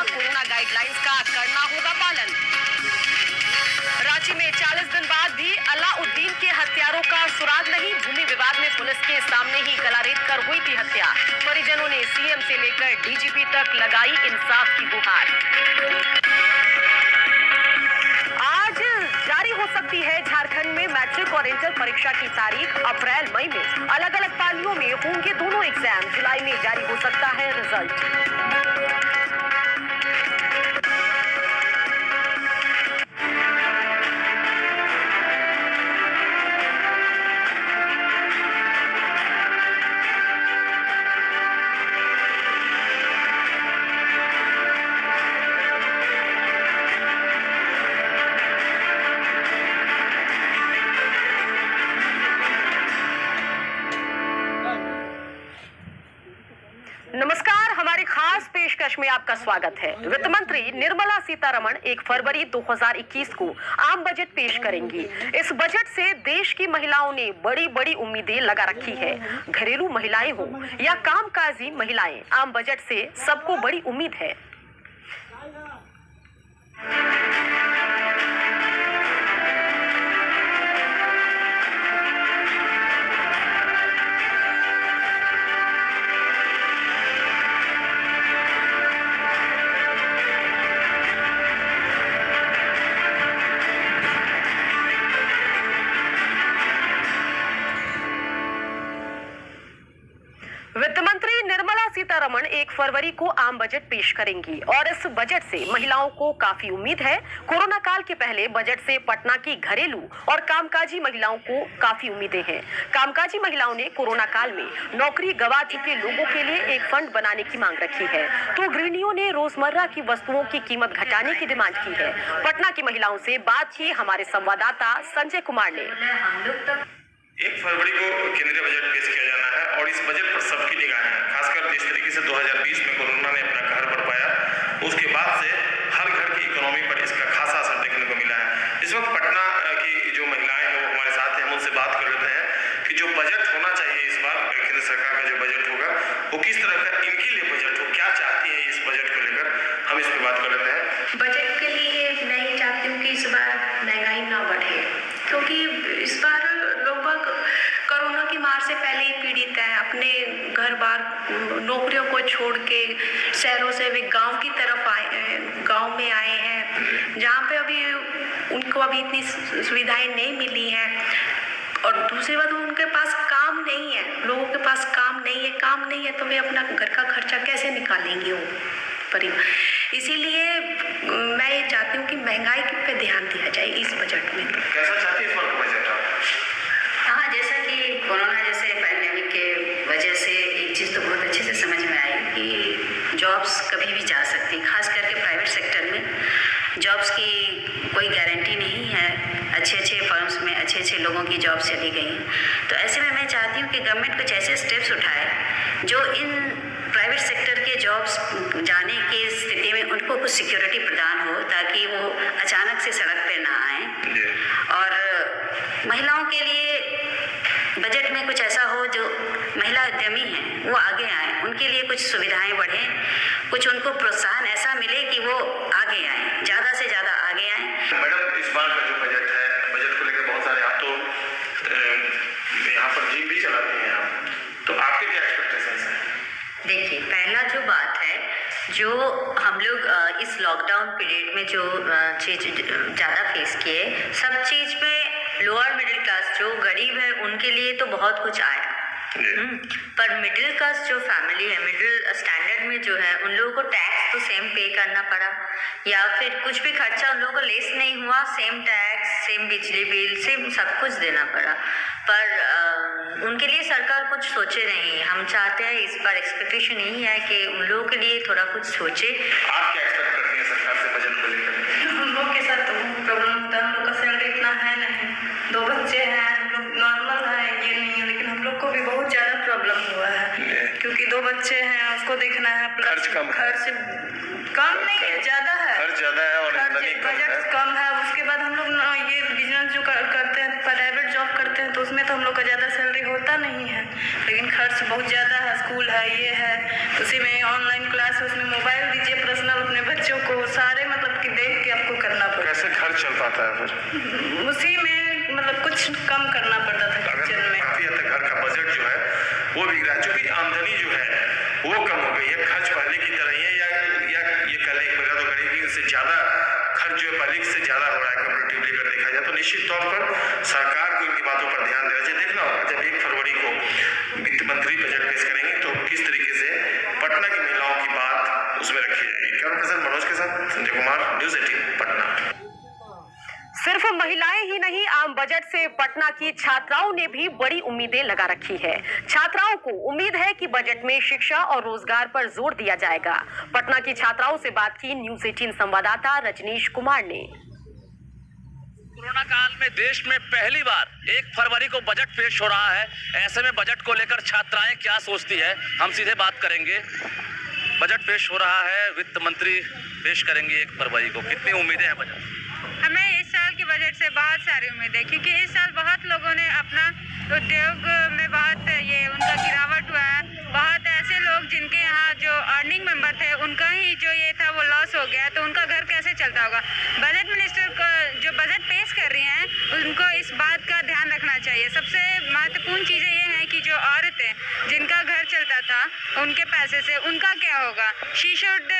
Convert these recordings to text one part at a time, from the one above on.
Corona guidelines का करना होगा पालन। रांची में 40 दिन बाद भी अलाउद्दीन के हत्यारों का सुराग नहीं। भूमि विवाद में पुलिस के सामने ही गला रेत कर हुई थी हत्या। परिजनों ने सीएम से लेकर डीजीपी तक लगाई इंसाफ की गुहार। आज जारी हो सकती है झारखंड में मैट्रिक और इंटर परीक्षा की तारीख। अप्रैल मई में अलग अलग पालियों में होंगे दोनों एग्जाम। जुलाई में जारी हो सकता है रिजल्ट। नमस्कार, हमारी खास पेशकश में आपका स्वागत है। वित्त मंत्री निर्मला सीतारमण 1 फरवरी 2021 को आम बजट पेश करेंगी। इस बजट से देश की महिलाओं ने बड़ी बड़ी उम्मीदें लगा रखी है। घरेलू महिलाएं हो या कामकाजी महिलाएं, आम बजट से सबको बड़ी उम्मीद है। वित्त मंत्री निर्मला सीतारमण 1 फरवरी को आम बजट पेश करेंगी और इस बजट से महिलाओं को काफी उम्मीद है। कोरोना काल के पहले बजट से पटना की घरेलू और कामकाजी महिलाओं को काफी उम्मीदें हैं। कामकाजी महिलाओं ने कोरोना काल में नौकरी गंवा चुके लोगों के लिए एक फंड बनाने की मांग रखी है, तो गृहिणियों ने रोजमर्रा की वस्तुओं की कीमत घटाने की डिमांड की है। पटना की महिलाओं से बात की हमारे संवाददाता संजय कुमार ने। 1 फरवरी को केंद्रीय बजट पेश किया जाना है और इस बजट पर सबकी निगाहें हैं। खासकर जिस तरीके से 2020 में कोरोना ने अपना कहर बरपाया, उसके बाद से हर घर की इकोनॉमी पर इसका खासा असर देखने को मिला है। इस वक्त पटना की जो महिलाएं हैं वो हमारे साथ हैं, हम उनसे बात कर लेते हैं कि जो बजट होना चाहिए इस बार केंद्र सरकार का जो बजट होगा वो किस तरह का इनके लिए बजट हो, क्या चाहती है इस बजट को लेकर, हम इस पर बात कर लेते हैं। बजट के लिए मैं ये चाहती हूँ कि इस बार महंगाई ना बढ़े, क्योंकि इस बार लोग कोरोना की मार से पहले ही पीड़ित है। अपने घर बार नौकरियों को छोड़ के शहरों से वे गांव की तरफ आए, गांव में आए हैं, जहाँ पे उनको अभी इतनी सुविधाएं नहीं मिली हैं। और दूसरी बात, उनके पास काम नहीं है, लोगों के पास काम नहीं है तो वे अपना घर का खर्चा कैसे निकालेंगे वो परिवार। इसीलिए मैं ये चाहती हूँ कि महंगाई पे ध्यान दिया जाए इस बजट में। कैसा चाहती है इस बार बजट आप? हाँ, जैसा कि कोरोना जैसे पैंडेमिक के वजह से एक चीज़ तो बहुत अच्छे से समझ में आई कि जॉब्स कभी भी जा सकती, खास करके प्राइवेट सेक्टर में जॉब्स की कोई गारंटी नहीं है। अच्छे फर्म्स में अच्छे लोगों की जॉब चली गई हैं। तो ऐसे में मैं चाहती हूँ कि गवर्नमेंट कुछ ऐसे स्टेप्स उठाए जो इन प्राइवेट सेक्टर के जॉब्स जाने की स्थिति में उनको कुछ सिक्योरिटी प्रदान हो, ताकि वो अचानक से सड़क पे ना आए। और महिलाओं के लिए बजट में कुछ ऐसा हो जो महिला उद्यमी हैं वो आगे आए, उनके लिए कुछ सुविधाएं बढ़ें, कुछ उनको प्रोत्साहन ऐसा मिले कि वो आगे आए, ज़्यादा से ज़्यादा आगे आए। मैडम, इस बार का जो बजट है, बजट को लेकर बहुत सारे आप तो यहाँ पर जीप भी चलाती हैं आप, तो आपके क्या एक्सपेक्टेशंस हैं? देखिए, पहला जो बात है, जो हम लोग इस लॉकडाउन पीरियड में जो चीज़ ज़्यादा फेस किए, सब चीज़ में लोअर मिडिल क्लास जो गरीब है उनके लिए तो बहुत कुछ आया, पर मिडिल क्लास जो फैमिली है, मिडिल स्टैंडर्ड में जो है, उन लोगों को टैक्स तो सेम पे करना पड़ा, या फिर कुछ भी खर्चा उन लोगों को लेस नहीं हुआ, सेम टैक्स, सेम बिजली बिल, सेम सब कुछ देना पड़ा। पर उनके लिए सरकार कुछ सोचे नहीं। हम चाहते हैं, इस बार एक्सपेक्टेशन यही है कि उन लोगों के लिए थोड़ा कुछ सोचे। आप क्या एक्सपेक्ट करती हैं सरकार से बजट को लेकर? हम लोग के साथ तो प्रॉब्लम होता है, हम लोग का सैलरी इतना है नहीं, 2 बच्चे हैं, हम लोग नॉर्मल है, ये नहीं है, लेकिन हम लोग को भी बहुत ज़्यादा प्रॉब्लम हुआ है, क्योंकि 2 बच्चे हैं, उसको देखना है, खर्च कम नहीं है, ज़्यादा है, खर्च ज़्यादा है और बजट कम है। उसके बाद हम लोग ये बिजनेस जो करते हैं, प्राइवेट जॉब करते हैं, तो उसमें तो हम लोग का ज़्यादा सैलरी होता नहीं है, लेकिन खर्च बहुत ज़्यादा है, स्कूल है, ये है, उसी में ऑनलाइन क्लास है, उसमें मोबाइल दीजिए पर्सनल अपने होता है फिर? उसी में मतलब कुछ कम करना पड़ता था किचन में। काफी हद तक घर का बजट जो है वो बिक रहा है, चूंकि आमदनी जो है वो कम हो गई है, खर्च पहले की तरह ही है, या ये कल एक महीना तो करीब इनसे ज्यादा खर्च जो है पहले से ज्यादा हो रहा है कंपेरेटिवली अगर देखा जाए तो। निश्चित तौर पर सरकार को इनकी बातों पर ध्यान देना चाहिए। देखना होगा जब 1 फरवरी को वित्त मंत्री बजट पेश करेंगे तो किस तरीके से पटना की महिलाओं की बात उसमें रखी जाएगी। कैमरा पर्सन मनोज के साथ संजय कुमार, न्यूज़ 18 पटना। सिर्फ महिलाएं ही नहीं, आम बजट से पटना की छात्राओं ने भी बड़ी उम्मीदें लगा रखी है। छात्राओं को उम्मीद है कि बजट में शिक्षा और रोजगार पर जोर दिया जाएगा। पटना की छात्राओं से बात की न्यूज़ 18 संवाददाता रजनीश कुमार ने। कोरोना काल में देश में पहली बार 1 फरवरी को बजट पेश हो रहा है। ऐसे में बजट को लेकर छात्राएं क्या सोचती है, हम सीधे बात करेंगे। बजट पेश हो रहा है, वित्त मंत्री पेश करेंगे 1 फरवरी को, कितनी उम्मीदें हैं बजट? हमें इस साल के बजट से बहुत सारी उम्मीद है, क्योंकि इस साल बहुत लोगों ने अपना उद्योग में बहुत उनका गिरावट हुआ है। बहुत ऐसे लोग जिनके यहाँ जो अर्निंग मेंबर थे उनका ही जो ये था वो लॉस हो गया, तो उनका घर कैसे चलता होगा। बजट मिनिस्टर को जो बजट पेश कर रही हैं उनको इस बात का ध्यान रखना चाहिए। सबसे महत्वपूर्ण चीज़ें ये हैं कि जो औरतें जिनका घर चलता था उनके पैसे से उनका क्या होगा। She should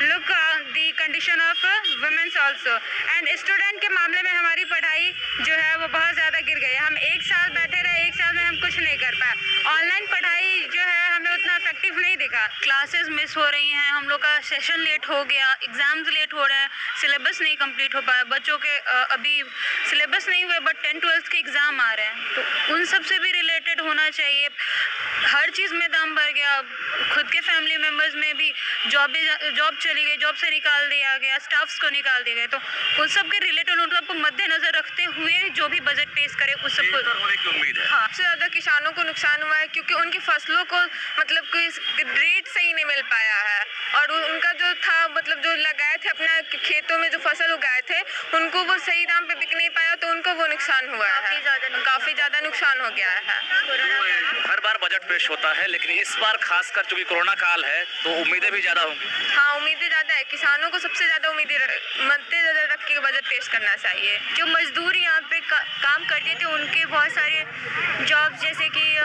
look the condition of womens also. And student के मामले में हमारी पढ़ाई जो है वो बहुत ज़्यादा गिर गई है। हम 1 साल बैठे रहे, 1 साल में हम कुछ नहीं कर पाए। ऑनलाइन पढ़ाई जो है हमें उतना इफेक्टिव नहीं दिखा। क्लासेस मिस हो रही हैं, हम लोग का सेशन लेट हो गया, एग्जाम्स लेट हो रहे हैं, सिलेबस नहीं कंप्लीट हो पाया। बच्चों के अभी सिलेबस नहीं हुए बट 10-12 के एग्ज़ाम आ रहे हैं, तो उन सब से भी रिलेटेड होना चाहिए। हर चीज़ में दाम बढ़ गया। खुद के फैमिली मेम्बर्स में भी जॉब चली गई, जॉब से निकाल दिया गया, स्टाफ्स को निकाल दिया गया। तो उन सब के रिलेटेड उन सबको मद्देनजर रखते हुए जो भी बजट पेश करे उस सबको होने की उम्मीद है। हाँ, सबसे ज़्यादा किसानों को नुकसान हुआ है, क्योंकि उनकी फसलों को मतलब कोई रेट सही नहीं मिल पाया है, और उनका जो था मतलब जो लगाए थे अपना खेतों में जो फसल उगाए थे उनको वो सही दाम पे बिक नहीं पाया, तो उनको वो नुकसान हुआ है, काफ़ी ज़्यादा नुकसान हो गया है। हर बार बजट पेश होता है, लेकिन इस बार खासकर चूंकि कोरोना काल है तो उम्मीदें भी ज़्यादा होंगी। हाँ, उम्मीदें ज़्यादा है। किसानों को सबसे ज़्यादा उम्मीदें मद्देनजर रख के बजट पेश करना चाहिए। जो मजदूर यहाँ पे काम करते थे उनके बहुत सारे जॉब, जैसे कि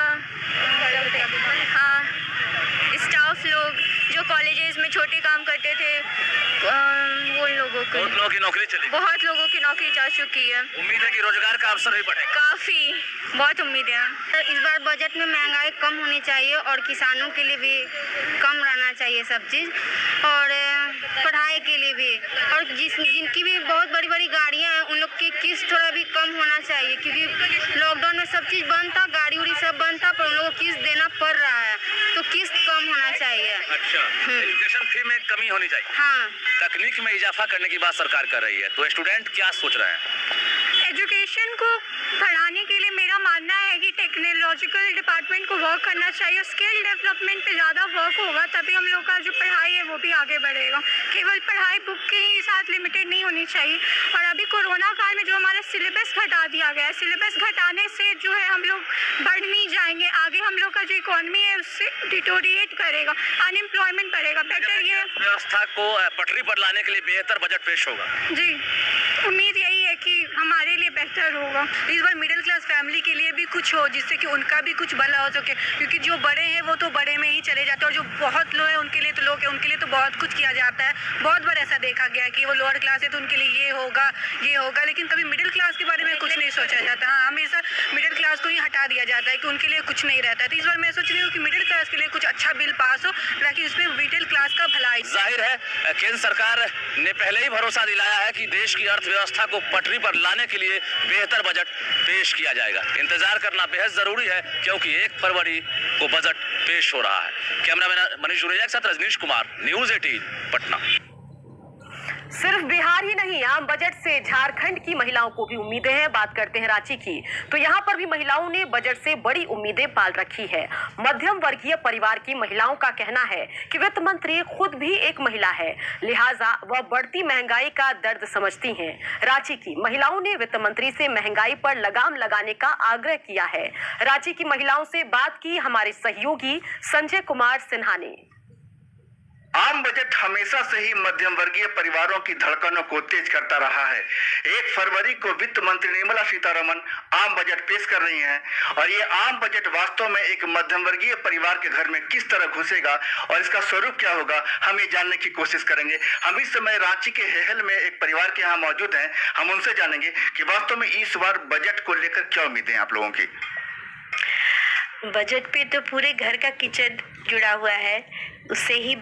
हाँ, स्टाफ लोग जो कॉलेजेस में छोटे काम करते थे वो लोगों को बहुत लोगों की नौकरी चली, बहुत लोगों की नौकरी जा चुकी है। उम्मीद है कि रोजगार का अवसर भी बढ़ेगा। काफ़ी बहुत उम्मीद है। इस बार बजट में महंगाई कम होनी चाहिए और किसानों के लिए भी कम रहना चाहिए सब चीज़, और पढ़ाई के लिए भी, और जिनकी भी बहुत बड़ी बड़ी गाड़ियाँ हैं उन लोग की किस्त थोड़ा भी कम होना चाहिए, क्योंकि लॉकडाउन में सब चीज़ बंद था, गाड़ी उड़ी सब बंद था, पर उन लोगों को किस्त देना पड़ रहा है, तो किस्त कम होना चाहिए। अच्छा, एजुकेशन फी में कमी होनी चाहिए। हाँ, तकनीक में इजाफा करने की बात सरकार कर रही है, तो स्टूडेंट क्या सोच रहे हैं? एजुकेशन को बढ़ाने के लिए मेरा मानना है कि टेक्नोलॉजिकल डिपार्टमेंट को वर्क करना चाहिए। स्किल डेवलपमेंट पे ज़्यादा वर्क होगा, तभी हम लोग का जो पढ़ाई है वो भी आगे बढ़ेगा। केवल पढ़ाई बुक के ही साथ लिमिटेड नहीं होनी चाहिए। और अभी कोरोना काल में जो हमारा सिलेबस घटा दिया गया है, सिलेबस घटाने से जो है हम लोग बढ़ नहीं जाएंगे आगे। हम लोग का जो इकोनॉमी है उससे डिटोरिएट करेगा, अनएम्प्लॉयमेंट बढ़ेगा। बेटर ये व्यवस्था को पटरी पर लाने के लिए बेहतर बजट पेश होगा। जी, उम्मीद यही है कि हमारे लिए बेहतर होगा। इस बार मिडिल क्लास फैमिली के लिए भी कुछ हो, जिससे कि उनका भी कुछ भला हो सके, क्योंकि जो बड़े हैं वो तो बड़े में ही चले जाते हैं, और जो बहुत लो है उनके लिए तो लोग हैं, उनके लिए तो बहुत कुछ किया जाता है। बहुत बार ऐसा देखा गया कि वो लोअर क्लास है तो उनके लिए ये होगा, लेकिन कभी मिडिल क्लास के बारे में कुछ नहीं सोचा जाता। हाँ, हमेशा मिडिल क्लास को ही हटा दिया जाता है कि उनके लिए कुछ नहीं रहता है। तो इस बार मैं सोच रही हूँ कि मिडिल क्लास के लिए कुछ अच्छा बिल पास हो, ताकि उसमें मिडिल क्लास का भलाई। जाहिर है केंद्र सरकार ने पहले ही भरोसा दिलाया है कि देश की अर्थव्यवस्था को पटरी पर लाने के लिए बेहतर बजट पेश किया जाएगा। इंतजार करना बेहद जरूरी है, क्योंकि 1 फरवरी को बजट पेश हो रहा है। कैमरामैन मनीष जुनेजा के साथ रजनीश कुमार, न्यूज़ 18 पटना। सिर्फ बिहार ही नहीं, आम बजट से झारखंड की महिलाओं को भी उम्मीदें हैं। बात करते हैं रांची की, तो यहाँ पर भी महिलाओं ने बजट से बड़ी उम्मीदें पाल रखी है। मध्यम वर्गीय परिवार की महिलाओं का कहना है कि वित्त मंत्री खुद भी एक महिला है, लिहाजा वह बढ़ती महंगाई का दर्द समझती हैं। रांची की महिलाओं ने वित्त मंत्री से महंगाई पर लगाम लगाने का आग्रह किया है। रांची की महिलाओं से बात की हमारे सहयोगी संजय कुमार सिन्हा ने। आम बजट हमेशा से ही मध्यम वर्गीय परिवारों की धड़कनों को तेज करता रहा है। 1 फरवरी को वित्त मंत्री निर्मला सीतारमण आम बजट पेश कर रही हैं और ये आम बजट वास्तव में एक मध्यम वर्गीय परिवार के घर में किस तरह घुसेगा और इसका स्वरूप क्या होगा, हम ये जानने की कोशिश करेंगे। हम इस समय रांची के हेहल में एक परिवार के यहाँ मौजूद हैं। हम उनसे जानेंगे कि वास्तव में इस बार बजट को लेकर क्या उम्मीदें हैं आप लोगों की। बजट पे तो पूरे घर का किचन जुड़ा हुआ है, उससे ही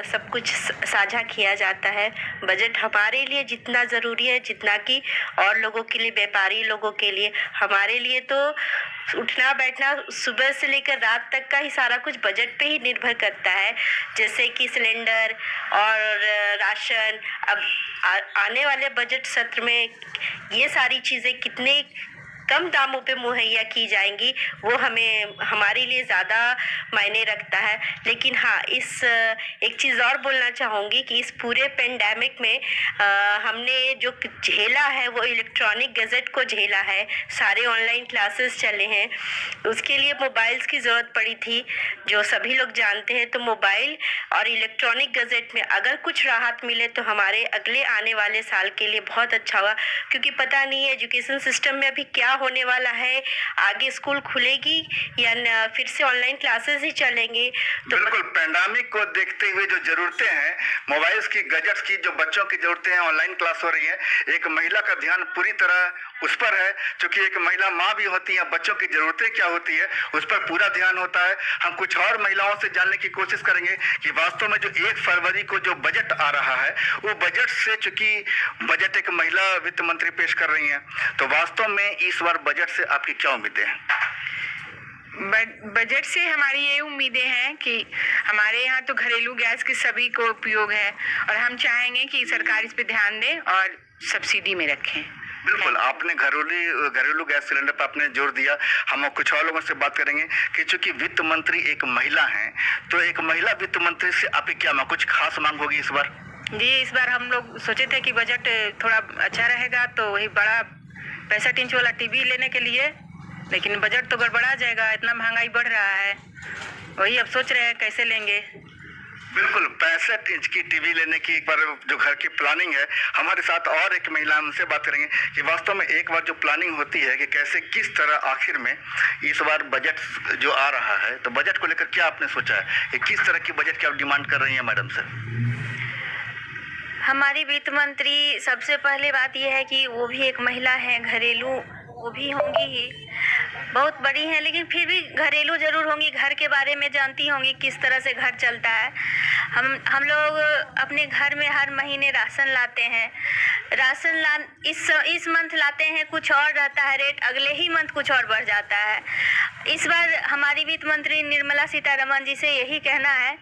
सब कुछ साझा किया जाता है। बजट हमारे लिए जितना ज़रूरी है जितना कि और लोगों के लिए, व्यापारी लोगों के लिए, हमारे लिए तो उठना बैठना सुबह से लेकर रात तक का ही सारा कुछ बजट पे ही निर्भर करता है। जैसे कि सिलेंडर और राशन, अब आने वाले बजट सत्र में ये सारी चीज़ें कितने कम दामों पे मुहैया की जाएंगी वो हमारे लिए ज़्यादा मायने रखता है। लेकिन हाँ, एक चीज़ और बोलना चाहूँगी कि इस पूरे पेंडेमिक में हमने जो झेला है वो इलेक्ट्रॉनिक गज़ट को झेला है। सारे ऑनलाइन क्लासेस चले हैं, उसके लिए मोबाइल्स की ज़रूरत पड़ी थी, जो सभी लोग जानते हैं। तो मोबाइल और इलेक्ट्रॉनिक गज़ट में अगर कुछ राहत मिले तो हमारे अगले आने वाले साल के लिए बहुत अच्छा होगा, क्योंकि पता नहीं है एजुकेशन सिस्टम में अभी क्या होने वाला है। आगे स्कूल खुलेगी या फिर से ऑनलाइन क्लासेस ही चलेंगे। तो बिल्कुल, पेंडेमिक को देखते हुए जो जरूरतें हैं, मोबाइल्स की, गैजेट्स की, जो बच्चों की जरूरतें हैं, ऑनलाइन क्लास हो रही है, एक महिला का ध्यान पूरी तरह उस पर है। क्योंकि एक महिला माँ भी होती है, बच्चों की जरूरतें क्या होती है उस पर पूरा ध्यान होता है। हम कुछ और महिलाओं से जानने की कोशिश करेंगे कि वास्तव में जो 1 फरवरी को जो बजट आ रहा है वो बजट से, चूंकि बजट एक महिला वित्त मंत्री पेश कर रही हैं, तो वास्तव में इस बार बजट से आपकी क्या उम्मीदें हैं? बजट से हमारी ये उम्मीदें हैं कि हमारे यहाँ तो घरेलू गैस के सभी को उपयोग है और हम चाहेंगे कि सरकार इस पे ध्यान दे और सब्सिडी में रखें। बिल्कुल, आपने घरेलू गैस सिलेंडर पर आपने जोर दिया। हम कुछ और लोगों से बात करेंगे कि चूंकि वित्त मंत्री एक महिला हैं, तो एक महिला वित्त मंत्री से आपकी क्या कुछ खास मांग होगी इस बार? जी, इस बार हम लोग सोचे थे कि बजट थोड़ा अच्छा रहेगा, तो वही बड़ा 65 इंच वाला टीवी लेने के लिए, लेकिन बजट तो गड़बड़ा जाएगा, इतना महंगाई बढ़ रहा है। वही अब सोच रहे हैं कैसे लेंगे। बिल्कुल, 65 इंच की टीवी लेने की एक बार जो घर की प्लानिंग है, हमारे साथ और एक महिला, उनसे बात करेंगे कि वास्तव में एक बार जो प्लानिंग होती है कि कैसे, किस तरह आखिर में इस बार बजट जो आ रहा है, तो बजट को लेकर क्या आपने सोचा है कि किस तरह की बजट की आप डिमांड कर रही हैं मैडम से? हमारी वित्त मंत्री, सबसे पहले बात यह है कि वो भी एक महिला है, घरेलू वो भी होंगी ही, बहुत बड़ी हैं लेकिन फिर भी घरेलू जरूर होंगी, घर के बारे में जानती होंगी किस तरह से घर चलता है। हम लोग अपने घर में हर महीने राशन लाते हैं। इस मंथ लाते हैं, कुछ और रहता है रेट, अगले ही मंथ कुछ और बढ़ जाता है। इस बार हमारी वित्त मंत्री निर्मला सीतारमण जी से यही कहना है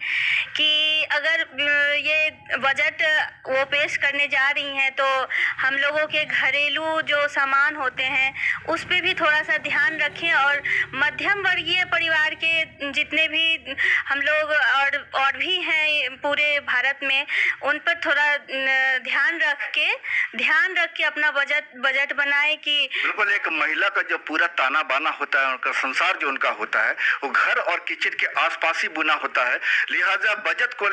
कि अगर ये बजट वो पेश करने जा रही हैं तो हम लोगों के घरेलू जो सामान होते हैं उस पे भी थोड़ा सा ध्यान रखें और मध्यम वर्गीय परिवार के जितने भी हम लोग और भी हैं पूरे भारत में, उन पर थोड़ा ध्यान रख के अपना बजट बनाए। कि बिल्कुल, एक महिला का जो पूरा ताना बाना होता है, उनका संसार जो उनका होता है वो घर और किचन के आसपास ही बुना होता है। लिहाजा बजट को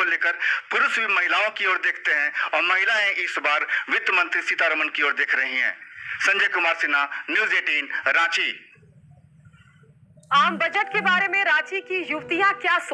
लेकर पुरुष भी महिलाओं की ओर देखते हैं और महिलाएं इस बार वित्त मंत्री सीतारमण की ओर देख रही हैं। संजय कुमार सिन्हा, न्यूज़ 18, रांची। आम बजट के बारे में रांची की युवतियां क्या सोच